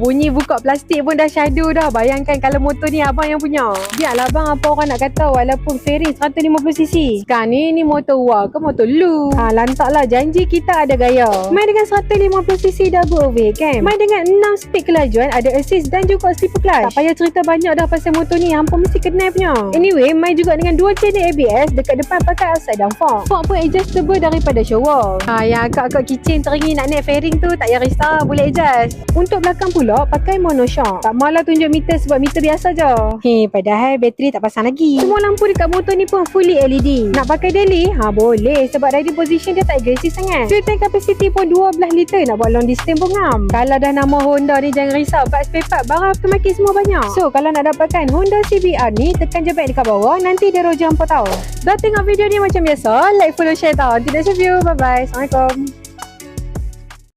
bunyi buka plastik pun dah syadu dah. Bayangkan kalau motor ni abang yang punya. Biarlah bang, apa orang nak kata, walaupun fairing 150cc. Sekarang ni motor wah ke motor lu. Lantaklah, janji kita ada gaya. Main dengan 150cc double overhead kan. Main dengan 6 speed kelajuan, ada assist dan juga slipper clutch. Tak payah cerita banyak dah pasal motor ni, hampa mesti kenal punya. Anyway, main juga dengan dual channel ABS. Dekat depan pakai upside down fork. Fork pun adjustable daripada showroom. Yang akak-akak kitchen teringin nak naik fairing tu, tak payah risau, boleh adjust. Untuk belakang pula pakai monoshock. Tak malah tunjuk meter sebab meter biasa je. Padahal bateri tak pasang lagi. Semua lampu dekat motor ni pun fully LED. Nak pakai daily? Boleh, sebab riding position dia tak agresif sangat. Fuel tank capacity pun 12 liter, nak buat long distance pun ngam. Kalau dah nama Honda ni, jangan risau, part spare part barang aftermarket semua banyak. So kalau nak dapatkan Honda CBR ni, tekan je back dekat bawah, nanti dia roja hampa tahu. Dah tengok video ni macam biasa, like, follow, share tau. Tidak review. Bye bye. Assalamualaikum.